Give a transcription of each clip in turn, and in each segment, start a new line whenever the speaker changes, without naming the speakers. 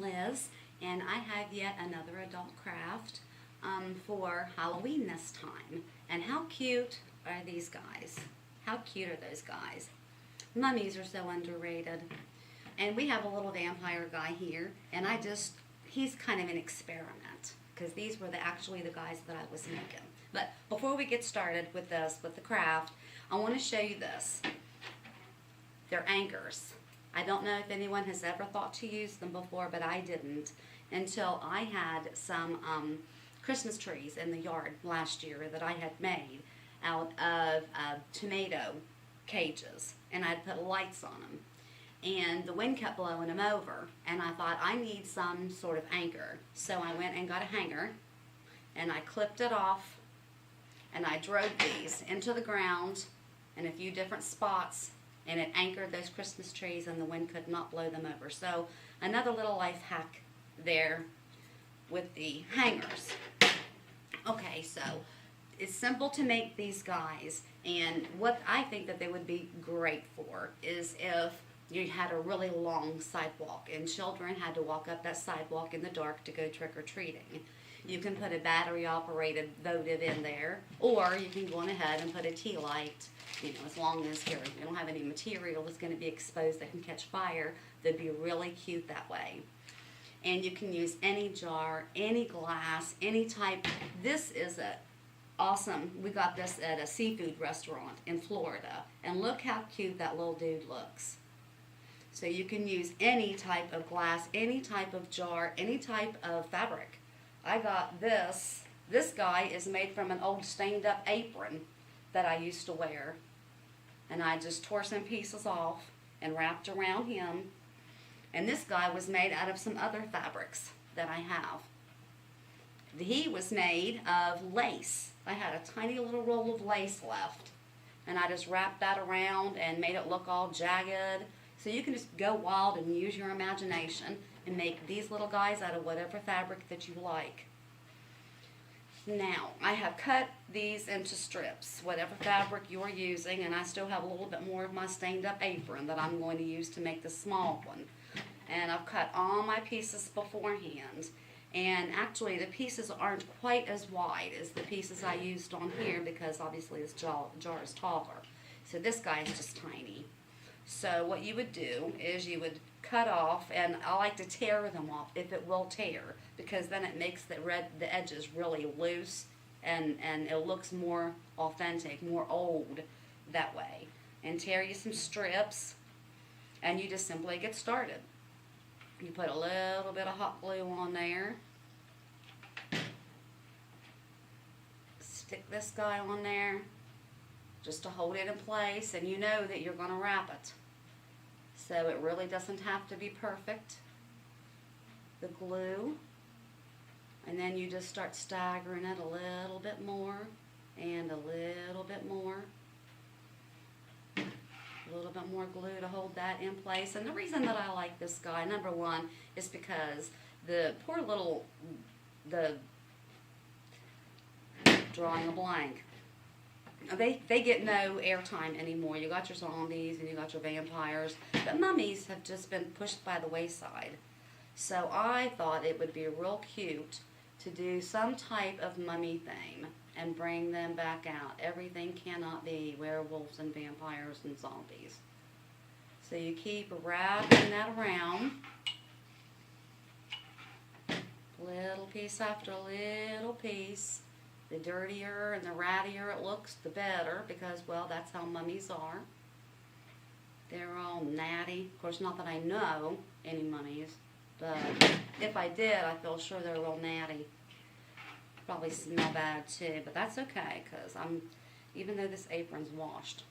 Liz, and I have yet another adult craft for Halloween this time. And how cute are these guys? How cute are those guys? Mummies are so underrated. And we have a little vampire guy here, and he's kind of an experiment, because these were actually the guys that I was making. But before we get started with the craft, I want to show you this. They're anchors. I don't know if anyone has ever thought to use them before, but I didn't until I had some Christmas trees in the yard last year that I had made out of tomato cages, and I'd put lights on them. And the wind kept blowing them over, and I thought I need some sort of anchor. So I went and got a hanger, and I clipped it off, and I drove these into the ground in a few different spots, and it anchored those Christmas trees, and the wind could not blow them over. So another little life hack there with the hangers. Okay, so it's simple to make these guys, and what I think that they would be great for is if you had a really long sidewalk and children had to walk up that sidewalk in the dark to go trick-or-treating. You can put a battery-operated votive in there, or you can go on ahead and put a tea light, as long as you don't have any material that's going to be exposed that can catch fire. They'd be really cute that way. And you can use any jar, any glass, any type. This is awesome. We got this at a seafood restaurant in Florida, and look how cute that little dude looks. So you can use any type of glass, any type of jar, any type of fabric. I got this. This guy is made from an old stained up apron that I used to wear. And I just tore some pieces off and wrapped around him. And this guy was made out of some other fabrics that I have. He was made of lace. I had a tiny little roll of lace left. And I just wrapped that around and made it look all jagged. So you can just go wild and use your imagination and make these little guys out of whatever fabric that you like. Now, I have cut these into strips, whatever fabric you're using, and I still have a little bit more of my stained up apron that I'm going to use to make the small one. And I've cut all my pieces beforehand. And actually the pieces aren't quite as wide as the pieces I used on here, because obviously this jar is taller. So this guy is just tiny. So what you would do is you would cut off, and I like to tear them off if it will tear, because then it makes the edges really loose, and it looks more authentic, more old that way. And tear you some strips, and you just simply get started. You put a little bit of hot glue on there. Stick this guy on there just to hold it in place, and you know that you're going to wrap it. So it really doesn't have to be perfect. The glue. And then you just start staggering it a little bit more and a little bit more. A little bit more glue to hold that in place. And the reason that I like this guy, number one, is because the poor little, drawing a blank. They get no airtime anymore. You got your zombies and you got your vampires, but mummies have just been pushed by the wayside. So I thought it would be real cute to do some type of mummy theme and bring them back out. Everything cannot be werewolves and vampires and zombies. So you keep wrapping that around, little piece after little piece. The dirtier and the rattier it looks, the better, because, well, that's how mummies are. They're all natty. Of course, not that I know any mummies, but if I did, I feel sure they're real natty. Probably smell bad too, but that's okay, because even though this apron's washed,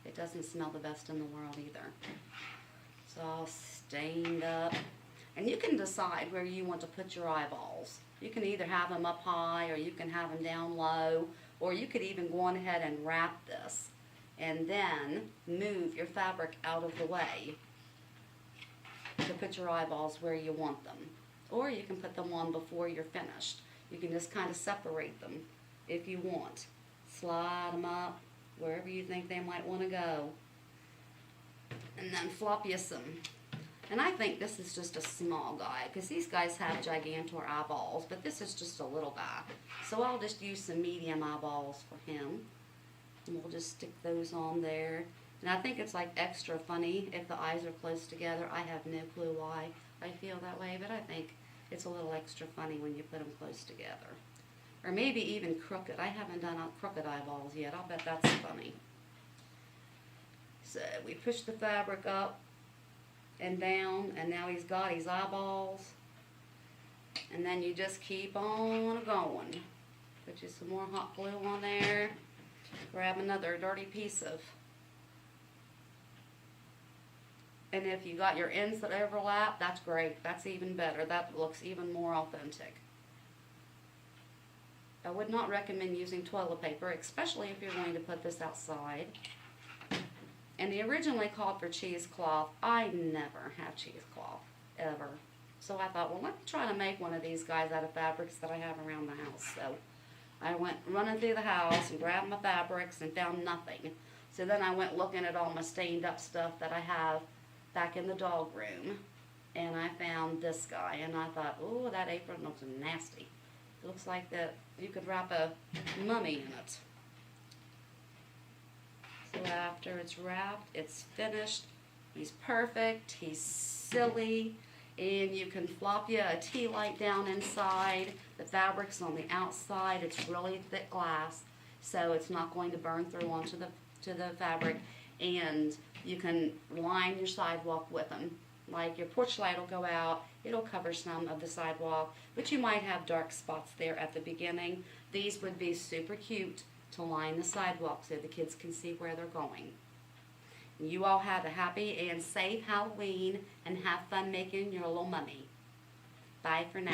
it doesn't smell the best in the world either. It's all stained up. And you can decide where you want to put your eyeballs. You can either have them up high, or you can have them down low, or you could even go on ahead and wrap this and then move your fabric out of the way to put your eyeballs where you want them. Or you can put them on before you're finished. You can just kind of separate them if you want. Slide them up wherever you think they might want to go. And then flop you some And I think this is just a small guy, because these guys have gigantor eyeballs, but this is just a little guy. So I'll just use some medium eyeballs for him. And we'll just stick those on there. And I think it's like extra funny if the eyes are close together. I have no clue why I feel that way, but I think it's a little extra funny when you put them close together. Or maybe even crooked. I haven't done crooked eyeballs yet. I'll bet that's funny. So we push the fabric up and down, and now he's got his eyeballs. And then you just keep on going. Put you some more hot glue on there. Grab another dirty piece of, and if you got your ends that overlap, that's great. That's even better. That looks even more authentic. I would not recommend using toilet paper, especially if you're going to put this outside. And they originally called for cheesecloth. I never have cheesecloth, ever. So I thought, well, let me try to make one of these guys out of fabrics that I have around the house. So I went running through the house and grabbed my fabrics and found nothing. So then I went looking at all my stained up stuff that I have back in the dog room. And I found this guy, and I thought, oh, that apron looks nasty. It looks like that you could wrap a mummy in it. So after it's wrapped, it's finished. He's perfect, he's silly, and you can flop you a tea light down inside. The fabric's on the outside. It's really thick glass, so it's not going to burn through onto the fabric. And you can line your sidewalk with them. Like your porch light will go out, it'll cover some of the sidewalk, but you might have dark spots there at the beginning. These would be super cute to line the sidewalk so the kids can see where they're going. You all have a happy and safe Halloween and have fun making your little mummy. Bye for now.